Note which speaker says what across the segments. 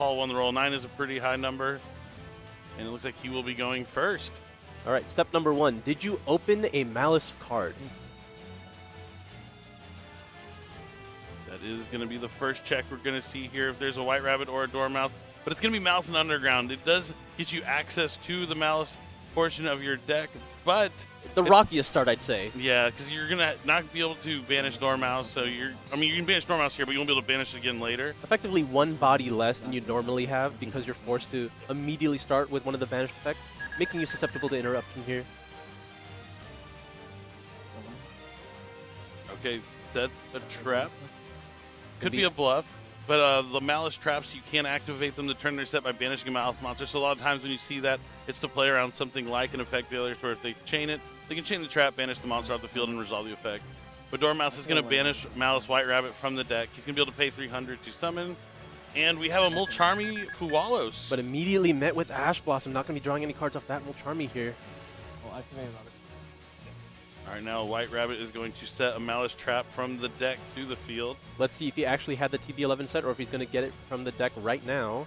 Speaker 1: Paul won the roll. 9 is a pretty high number, and it looks like he will be going first.
Speaker 2: All right, step number 1. Did you open a Malice card?
Speaker 1: That is going to be the first check we're going to see here if there's a White Rabbit or a Dormouse. But it's going to be Malice and Underground. It does get you access to the Malice portion of your deck, but...
Speaker 2: The rockiest start, I'd say.
Speaker 1: Yeah, because you're going to not be able to banish Dormouse, so you can banish Dormouse here, but you won't be able to banish it again later.
Speaker 2: Effectively one body less than you normally have because you're forced to immediately start with one of the banished effects, making you susceptible to interruption here.
Speaker 1: Okay, set a trap. Could be a bluff, but the Malice traps, you can activate them to turn their set by banishing a Malice monster. So a lot of times when you see that, it's to play around something like an effect failure, where if they chain it, they can chain the trap, banish the monster off the field, and resolve the effect. But Dormouse is going to banish Malice White Rabbit from the deck. He's going to be able to pay 300 to summon. And we have a Mulcharmy Fuwalos.
Speaker 2: But immediately met with Ash Blossom. Not going to be drawing any cards off that Mulcharmy here.
Speaker 3: Oh, I forgot about it.
Speaker 1: All right, now White Rabbit is going to set a Malice trap from the deck to the field.
Speaker 2: Let's see if he actually had the TB11 set or if he's going to get it from the deck right now.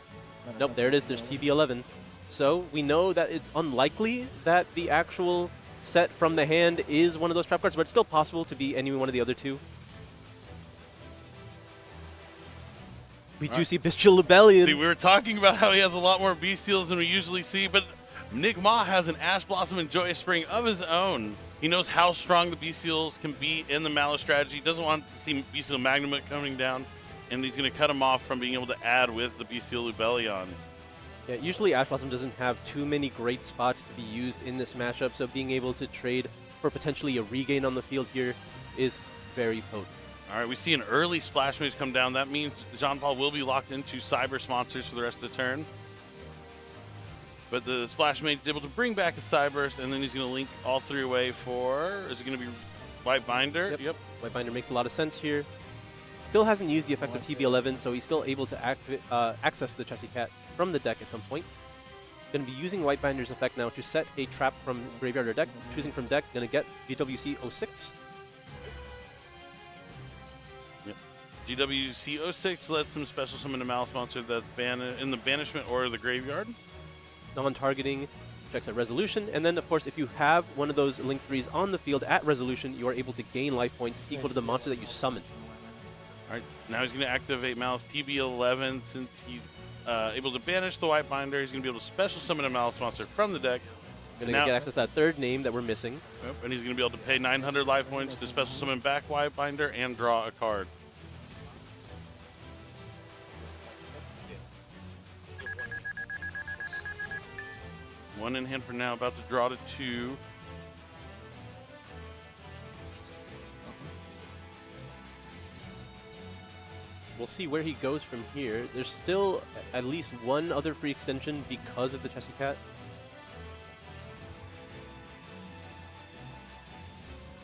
Speaker 2: Nope, there it is. There's TB11. So we know that it's unlikely that the actual set from the hand is one of those trap cards, but it's still possible to be any one of the other two. We do see Bystial Rebellion.
Speaker 1: See, we were talking about how he has a lot more Bestials than we usually see, but Nick Ma has an Ash Blossom and Joyous Spring of his own. He knows how strong the Bestials can be in the Malice strategy. He doesn't want to see Bestial Magnum coming down, and he's going to cut him off from being able to add with the Bystial Rebellion.
Speaker 2: Yeah, usually Ash Blossom doesn't have too many great spots to be used in this matchup, so being able to trade for potentially a regain on the field here is very potent.
Speaker 1: All right, we see an early Splash Mage come down. That means Jean-Paul will be locked into Cyber Sponsors for the rest of the turn. But the Splash Mage is able to bring back a Cyber, and then he's going to link all 3 away for... Is it going to be White Binder?
Speaker 2: Yep. White Binder makes a lot of sense here. Still hasn't used the effect of TB11, so he's still able to access the Chessy Cat from the deck at some point. Going to be using White Binder's effect now to set a trap from graveyard or deck. Choosing from deck, going to get GWC 06.
Speaker 1: Yep. GWC 06 lets him special summon a Malice monster that's in the banishment or the graveyard.
Speaker 2: Non-targeting, checks at resolution, and then of course if you have one of those link 3s on the field at resolution, you are able to gain life points equal to the monster that you summon.
Speaker 1: All right, now he's going to activate Malice TB11 since he's able to banish the White Binder. He's going to be able to special summon a Malice monster from the deck.
Speaker 2: Going to get access to that 3rd name that we're missing.
Speaker 1: Yep, and he's going to be able to pay 900 life points to special summon back White Binder and draw a card. One in hand for now, about to draw to 2.
Speaker 2: We'll see where he goes from here. There's still at least one other free extension because of the Chessy Cat.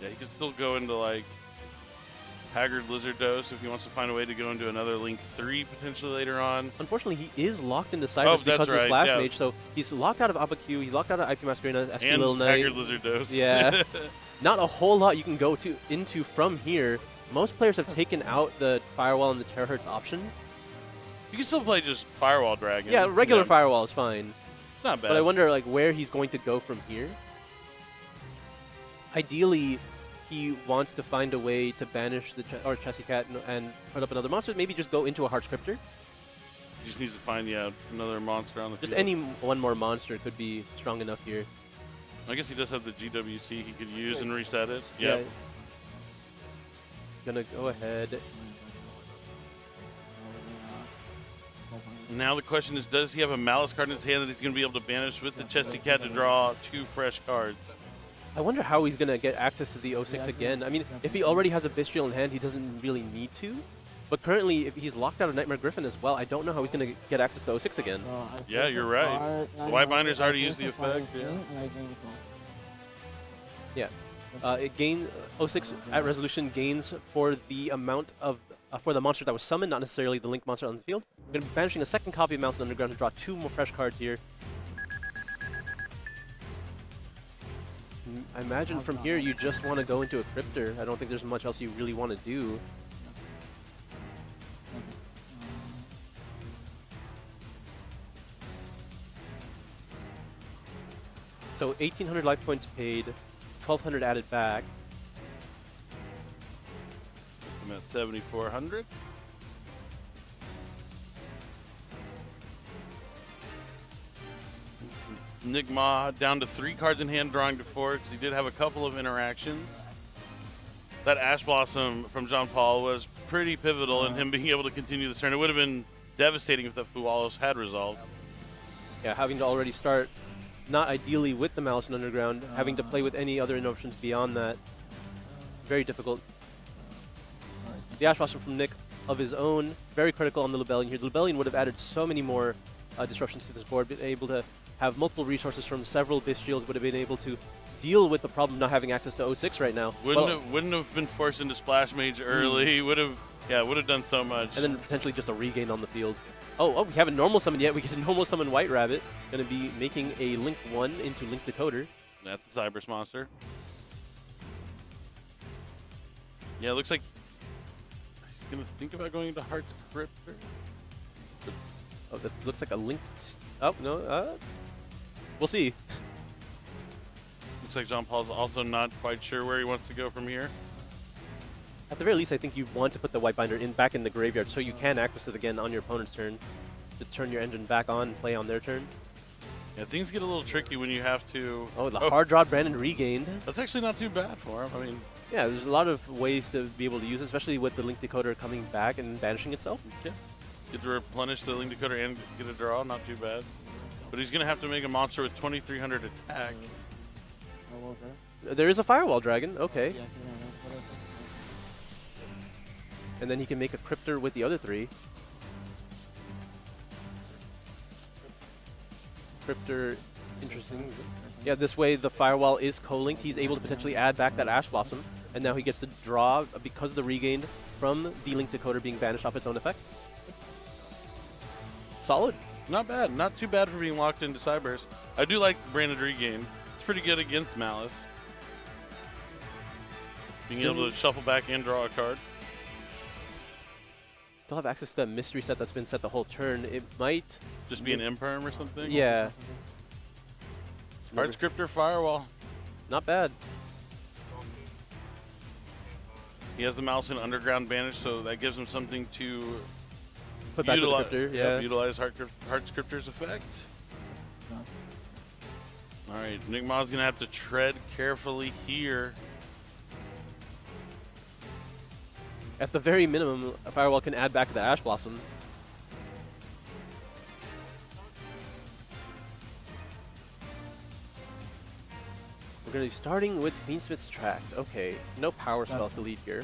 Speaker 1: Yeah, he could still go into like Haggard Lizard Dose if he wants to find a way to go into another Link 3 potentially later on.
Speaker 2: Unfortunately, he is locked into Cybers because of the Splash Mage, so he's locked out of ABAQ, he's locked out of IP Masquerade, SP
Speaker 1: And
Speaker 2: Little Knight.
Speaker 1: Haggard Lizard Dose.
Speaker 2: Yeah. Not a whole lot you can go into from here. Most players have taken out the Firewall and the Terahertz option.
Speaker 1: You can still play just Firewall Dragon.
Speaker 2: Yeah, regular Firewall is fine.
Speaker 1: Not bad.
Speaker 2: But I wonder like where he's going to go from here. Ideally, he wants to find a way to banish the Chessy Cat and put up another monster. Maybe just go into a Heart Scriptor.
Speaker 1: He just needs to find, another monster on the field.
Speaker 2: Just any one more monster could be strong enough here.
Speaker 1: I guess he does have the GWC he could use and reset it.
Speaker 2: Yeah.
Speaker 1: Yep.
Speaker 2: Gonna go ahead.
Speaker 1: Now the question is, does he have a Malice card in his hand that he's going to be able to banish with the Chessy Cat to draw 2 fresh cards?
Speaker 2: I wonder how he's going to get access to the 06 again. I mean, if he already has a Bystial in hand, he doesn't really need to. But currently, if he's locked out of Nightmare Griffin as well, I don't know how he's going to get access to 06 again.
Speaker 1: Yeah, you're right. The White Binder's already used the effect.
Speaker 2: Yeah. It gains 06 at resolution gains for the amount of for the monster that was summoned, not necessarily the Link monster on the field. We're going to be banishing a 2nd copy of Mountain Underground to draw 2 more fresh cards here. I imagine from here you just want to go into a Cryptor. I don't think there's much else you really want to do. So 1,800 life points paid, 1,200 added back.
Speaker 1: I'm at 7,400. Nick Ma down to 3 cards in hand, drawing to 4 because he did have a couple of interactions. That Ash Blossom from John Paul was pretty pivotal in him being able to continue this turn. It would have been devastating if the Fualos had resolved.
Speaker 2: Yeah, having to already start, not ideally with the Malice and Underground, having to play with any other options beyond that. Very difficult. The Ash Blossom from Nick of his own, very critical on the Lebellion here. The Lebellion would have added so many more disruptions to this board, been able to have multiple resources from several Bystials, would have been able to deal with the problem of not having access to 06 right now.
Speaker 1: Wouldn't have been forced into Splash Mage early. Would have done so much.
Speaker 2: And then potentially just a regain on the field. Oh, we haven't normal summoned yet. We get to normal summon White Rabbit. Going to be making a Link 1 into Link Decoder.
Speaker 1: That's the Cyberse monster. Yeah, it looks like he's going to think about going into Heart's Crypter.
Speaker 2: Oh, that looks like a Link. Oh, no. We'll see.
Speaker 1: Looks like Jean Paul's also not quite sure where he wants to go from here.
Speaker 2: At the very least, I think you want to put the White Binder back in the graveyard so you can access it again on your opponent's turn to turn your engine back on, play on their turn.
Speaker 1: Yeah, things get a little tricky when you have to...
Speaker 2: Oh, the hard draw Brandon regained.
Speaker 1: That's actually not too bad for him. I mean...
Speaker 2: Yeah, there's a lot of ways to be able to use it, especially with the Link Decoder coming back and banishing itself.
Speaker 1: Yeah. Get to replenish the Link Decoder and get a draw, not too bad. But he's going to have to make a monster with 2,300 attack.
Speaker 2: There is a Firewall Dragon, okay. And then he can make a Cryptor with the other 3. Cryptor, interesting. Yeah, this way the Firewall is co-linked. He's able to potentially add back that Ash Blossom. And now he gets to draw, because of the regain, from the Link Decoder being banished off its own effect. Solid.
Speaker 1: Not bad. Not too bad for being locked into Cyberse. I do like Branded Regain. It's pretty good against Malice. Being able to shuffle back and draw a card.
Speaker 2: Still have access to that mystery set that's been set the whole turn. It might...
Speaker 1: Just be an Imperm or something?
Speaker 2: Yeah.
Speaker 1: Heart's Cryptor Firewall.
Speaker 2: Not bad.
Speaker 1: He has the Malice and Underground banished, so that gives him something to
Speaker 2: Put back with the Cryptor, yeah.
Speaker 1: Utilize Heart's Cryptor's effect. All right, Nick Ma's going to have to tread carefully here.
Speaker 2: At the very minimum, a Firewall can add back the Ash Blossom. We're going to be starting with Fiendsmith's Tract. Okay, no power spells to lead here.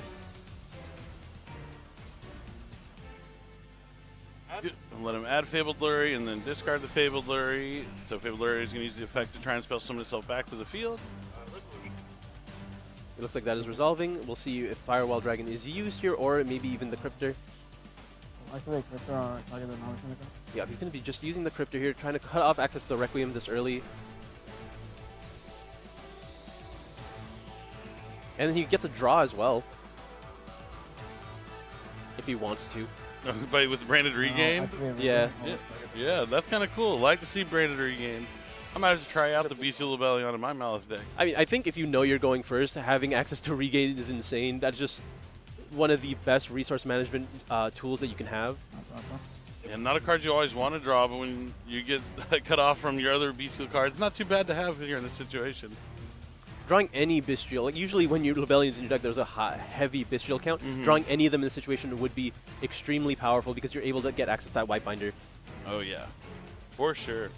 Speaker 1: Good. And let him add Fabled Lure and then discard the Fabled Lure. So Fabled Lure is going to use the effect to try and spell summon itself back to the field.
Speaker 2: It looks like that is resolving. We'll see if Firewall Dragon is used here, or maybe even the Cryptor. Yeah, he's going to be just using the Cryptor here, trying to cut off access to the Requiem this early. And then he gets a draw as well. If he wants to.
Speaker 1: But with Branded Regain?
Speaker 2: Yeah.
Speaker 1: Yeah, that's kind of cool. Like to see Branded Regain. I might have to try out the Bystial Rebellion in my Malice deck.
Speaker 2: I mean, I think if you know you're going first, having access to Regain is insane. That's just one of the best resource management tools that you can have.
Speaker 1: And not a card you always want to draw, but when you get cut off from your other Bystial cards, it's not too bad to have when you're in this situation.
Speaker 2: Drawing any Bystial, like usually when your Rebellions in your deck, there's a heavy Bystial count. Drawing any of them in this situation would be extremely powerful because you're able to get access to that White Binder.
Speaker 1: Oh, yeah. For sure.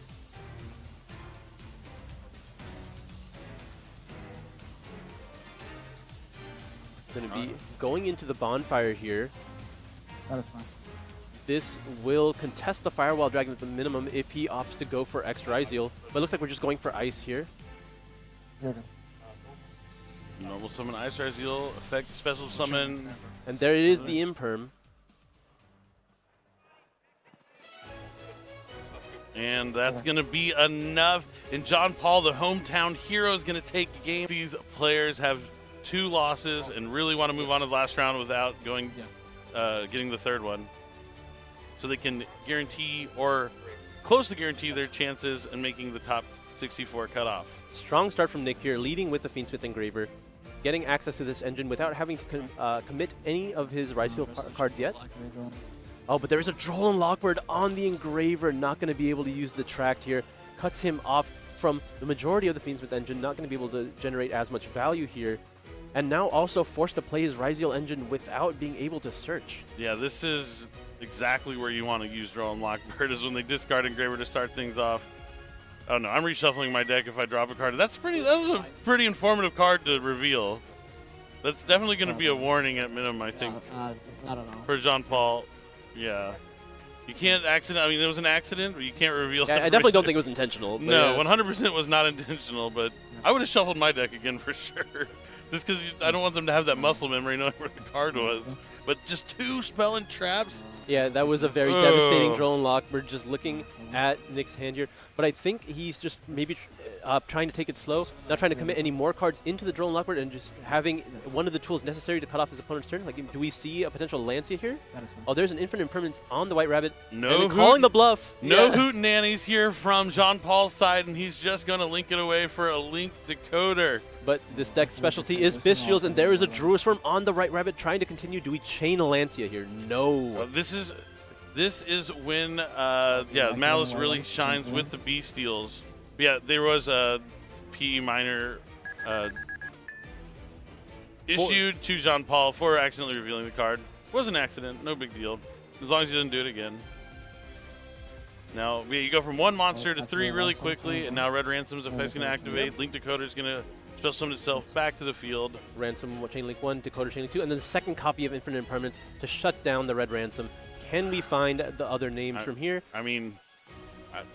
Speaker 2: Going to be going into the Bonfire here.
Speaker 3: That is fine.
Speaker 2: This will contest the Firewall Dragon at the minimum if he opts to go for extra Ryzeal. But it looks like we're just going for Ice here.
Speaker 1: Normal summon Ice Ryzeal, effect special summon.
Speaker 2: And there it is, the Imperm.
Speaker 1: And that's going to be enough. And John Paul, the hometown hero, is going to take the game. These players have 2 losses and really want to move on to the last round without going, getting the 3rd one. So they can guarantee or close to guarantee their chances in making the top 64 cutoff.
Speaker 2: Strong start from Nick here, leading with the Fiendsmith Engraver, getting access to this engine without having to commit any of his Ryzeal cards yet. Oh, but there's a Droll and Lockbird on the Engraver, not going to be able to use the tract here. Cuts him off from the majority of the Fiendsmith engine, not going to be able to generate as much value here. And now also forced to play his Ryzeal engine without being able to search.
Speaker 1: Yeah, this is exactly where you want to use Droll and Lockbird, is when they discard Engraver to start things off. Oh no, I'm reshuffling my deck if I drop a card. That was a pretty informative card to reveal. That's definitely going to be a warning at minimum, I think.
Speaker 3: I don't know.
Speaker 1: For Jean-Paul. Yeah. You can't it was an accident, but you can't reveal
Speaker 2: Yeah, I definitely don't think it was intentional.
Speaker 1: No,
Speaker 2: yeah.
Speaker 1: 100% was not intentional, but I would have shuffled my deck again for sure. Just because I don't want them to have that muscle memory knowing where the card was. But just 2 spell and traps?
Speaker 2: Yeah, that was a very devastating Droll and Lockbird, just looking at Nick's hand here. But I think he's just maybe trying to take it slow, not trying to commit any more cards into the Droll and Lockbird, and just having one of the tools necessary to cut off his opponent's turn. Like, do we see a potential Lancia here? Oh, there's an Infinite Impermanence on the White Rabbit.
Speaker 1: No,
Speaker 2: calling the bluff.
Speaker 1: No hootenannies here from Jean-Paul's side, and he's just going to link it away for a Link Decoder.
Speaker 2: But this deck's specialty is Bystials, and there is a Druid Swarm on the Right Rabbit trying to continue. Do we chain a Lancia here? No.
Speaker 1: This is when Malice really shines with the Bystials. Yeah, there was a PE minor issued to Jean-Paul for accidentally revealing the card. It was an accident, no big deal, as long as he doesn't do it again. Now, you go from 1 monster to 3 really quickly, and now Red Ransom's effect's going to activate. Link Decoder's going to spell summon itself back to the field.
Speaker 2: Ransom Chain Link 1, Decoder Chain Link 2, and then the second copy of Infinite Impermanence to shut down the Red Ransom. Can we find the other names from here?
Speaker 1: I mean,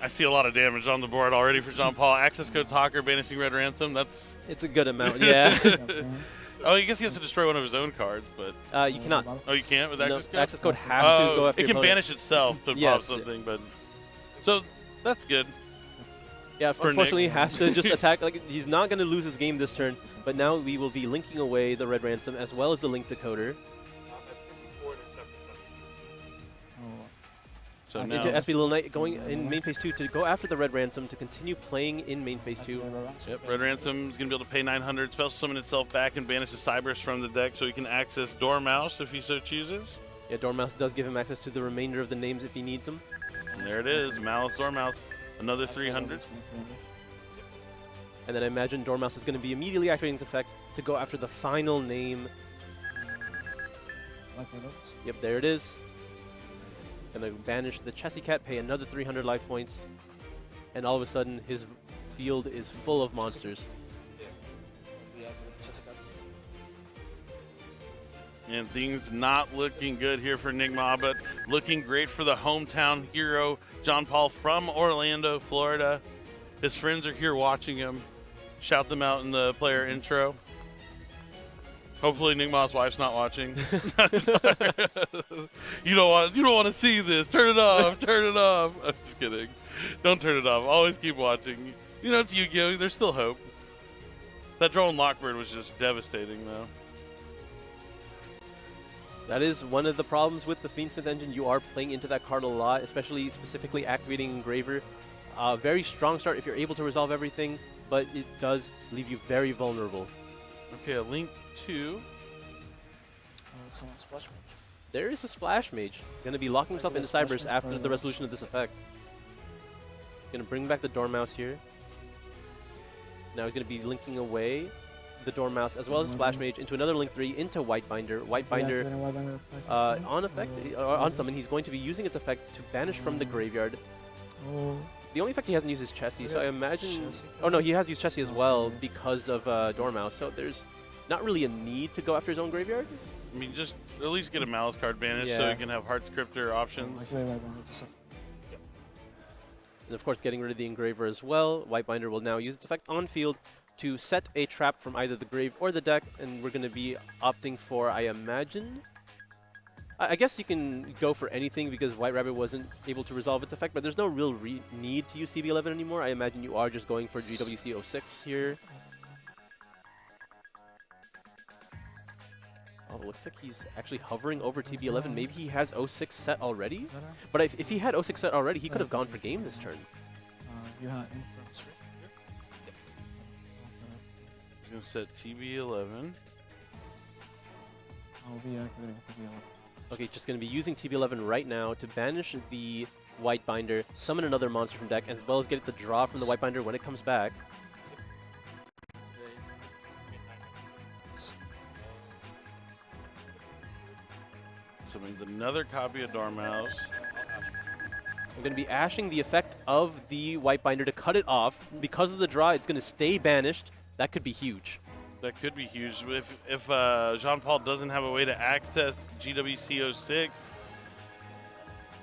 Speaker 1: I see a lot of damage on the board already for Jean-Paul. Access code Talker, banishing Red Ransom,
Speaker 2: It's a good amount, yeah.
Speaker 1: Oh, I guess he has to destroy one of his own cards, but...
Speaker 2: you cannot.
Speaker 1: Oh, you can't with access code?
Speaker 2: Access code has to go after
Speaker 1: it
Speaker 2: your
Speaker 1: can
Speaker 2: opponent.
Speaker 1: banish itself to pop something, but... So, that's good.
Speaker 2: Yeah, unfortunately, he has to just attack. Like, he's not going to lose his game this turn, but now we will be linking away the Red Ransom as well as the Link Decoder.
Speaker 1: So now,
Speaker 2: into SP Little Knight going in main phase 2 to go after the Red Ransom to continue playing in main phase 2.
Speaker 1: Yep, Red Ransom is going to be able to pay 900, spell summon itself back, and banish the Cyberse from the deck so he can access Dormouse if he so chooses.
Speaker 2: Yeah, Dormouse does give him access to the remainder of the names if he needs them.
Speaker 1: And there it is, Malice Dormouse, another 300.
Speaker 2: And then I imagine Dormouse is going to be immediately activating his effect to go after the final name. Yep, there it is. Gonna banish the Chessy Cat, pay another 300 life points, and all of a sudden his field is full of monsters.
Speaker 1: And things not looking good here for Nigma, but looking great for the hometown hero, Jean-Paul from Orlando, Florida. His friends are here watching him. Shout them out in the player intro. Hopefully Nigma's wife's not watching. You don't want to see this. Turn it off. Turn it off. I'm just kidding. Don't turn it off. Always keep watching. You know, it's Yu-Gi-Oh! There's still hope. That Droll and Lockbird was just devastating, though.
Speaker 2: That is one of the problems with the Fiendsmith engine. You are playing into that card a lot, especially specifically activating Engraver. Very strong start if you're able to resolve everything, but it does leave you very vulnerable.
Speaker 1: Okay, a Link 2.
Speaker 3: Splash Mage.
Speaker 2: There is a Splash Mage. Going to be locking himself into Cyberse after the resolution of this effect. Going to bring back the Dormouse here. Now he's going to be linking away the Dormouse as well as Splash Mage into another Link 3 into Whitebinder. Whitebinder on effect, or on summon, he's going to be using its effect to banish from the graveyard. The only effect he hasn't used is Chessy, so I imagine... Oh no, he has used Chessy as well because of Dormouse, so there's not really a need to go after his own graveyard.
Speaker 1: I mean, just at least get a Malice card banished so he can have Heart Scripter options.
Speaker 2: And of course, getting rid of the Engraver as well. Whitebinder will now use its effect on field to set a trap from either the grave or the deck, and we're going to be opting for, I imagine... I guess you can go for anything because White Rabbit wasn't able to resolve its effect, but there's no real need to use CB11 anymore. I imagine you are just going for GWC 06 here. Oh, looks like he's actually hovering over TB11. Maybe he has 06 set already? But if he had 06 set already, he could have gone for game this turn.
Speaker 1: going to set TB11.
Speaker 3: I'll be activating TB11.
Speaker 2: Okay, just going to be using TB11 right now to banish the White Binder, summon another monster from deck, as well as get the draw from the White Binder when it comes back.
Speaker 1: Summons another copy of Dormouse.
Speaker 2: I'm going to be ashing the effect of the White Binder to cut it off. Because of the draw, it's going to stay banished. That could be huge.
Speaker 1: That could be huge. If Jean-Paul doesn't have a way to access GWC06,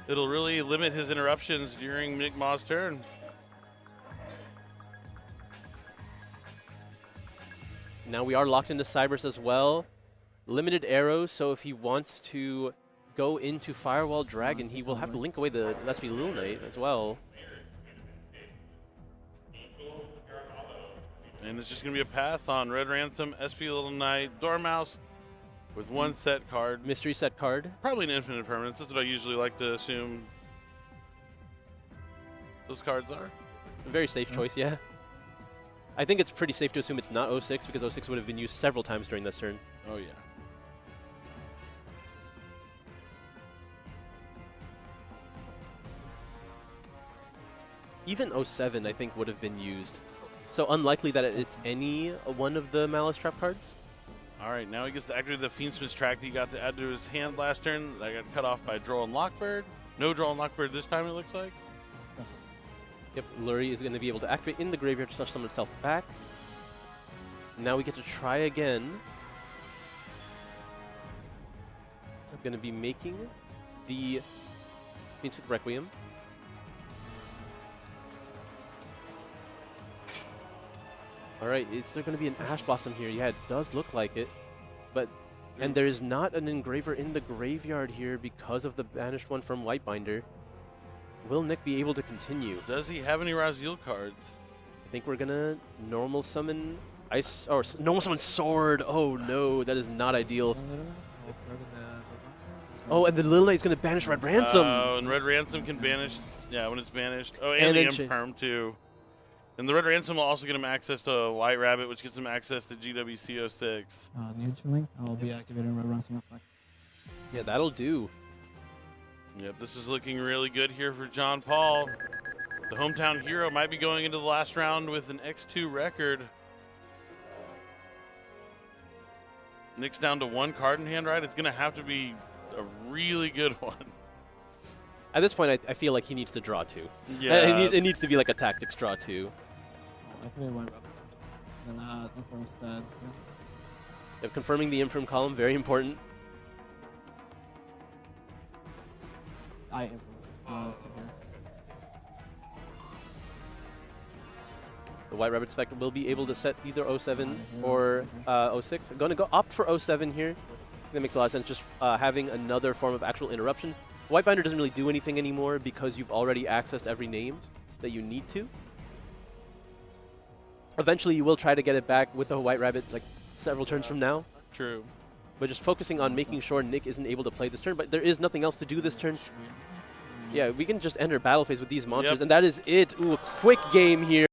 Speaker 1: it'll really limit his interruptions during Nick Maw's turn.
Speaker 2: Now we are locked into Cybers as well. Limited arrows, so if he wants to go into Firewall Dragon, he will have to link away the SP Little Knight as well.
Speaker 1: And it's just going to be a pass on Red Ransom, SP Little Knight, Dormouse with one set card.
Speaker 2: Mystery set card.
Speaker 1: Probably an infinite permanence. That's what I usually like to assume those cards are.
Speaker 2: A very safe choice, yeah. I think it's pretty safe to assume it's not 06 because 06 would have been used several times during this turn.
Speaker 1: Oh, yeah.
Speaker 2: Even 07, I think, would have been used. So unlikely that it's any one of the Malice Trap cards.
Speaker 1: All right, now he gets to activate the Fiendsmith track that he got to add to his hand last turn. That got cut off by Droll and Lockbird. No Droll and Lockbird this time, it looks like.
Speaker 2: Yep, Lurie is going to be able to activate in the graveyard to touch summon itself back. Now we get to try again. I'm going to be making the Fiendsmith Requiem. Alright, is there going to be an Ash Blossom here? Yeah, it does look like it. And there is not an engraver in the graveyard here because of the banished one from Whitebinder. Will Nick be able to continue?
Speaker 1: Does he have any Ryzeal cards?
Speaker 2: I think we're going to normal summon Ice, or normal summon Sword. Oh no, that is not ideal. Oh, and the Little Knight is going to banish Red Ransom.
Speaker 1: Oh, and Red Ransom can banish, yeah, when it's banished. Oh, and the Imperm too. And the Red Ransom will also get him access to White Rabbit, which gets him access to GWC06.
Speaker 3: Neutral, I'll be activating Red Ransom effect.
Speaker 2: Yeah, that'll do.
Speaker 1: Yep, this is looking really good here for John Paul. The hometown hero might be going into the last round with an X2 record. Nick's down to one card in hand, right? It's going to have to be a really good one.
Speaker 2: At this point, I feel like he needs to draw two.
Speaker 1: Yeah.
Speaker 2: It needs to be like a tactics draw two.
Speaker 3: Activate White Rabbit. Then confirm set.
Speaker 2: Yep, confirming the Imperm column, very important.
Speaker 3: Severe.
Speaker 2: The White Rabbit's effect will be able to set either 07 or 06. I'm going to go opt for 07 here. That makes a lot of sense, just having another form of actual interruption. Whitebinder doesn't really do anything anymore because you've already accessed every name that you need to. Eventually, you will try to get it back with the White Rabbit like several turns from now.
Speaker 1: True.
Speaker 2: But just focusing on making sure Nick isn't able to play this turn. But there is nothing else to do this turn. Yeah, we can just enter battle phase with these monsters, and that is it. Ooh, a quick game here.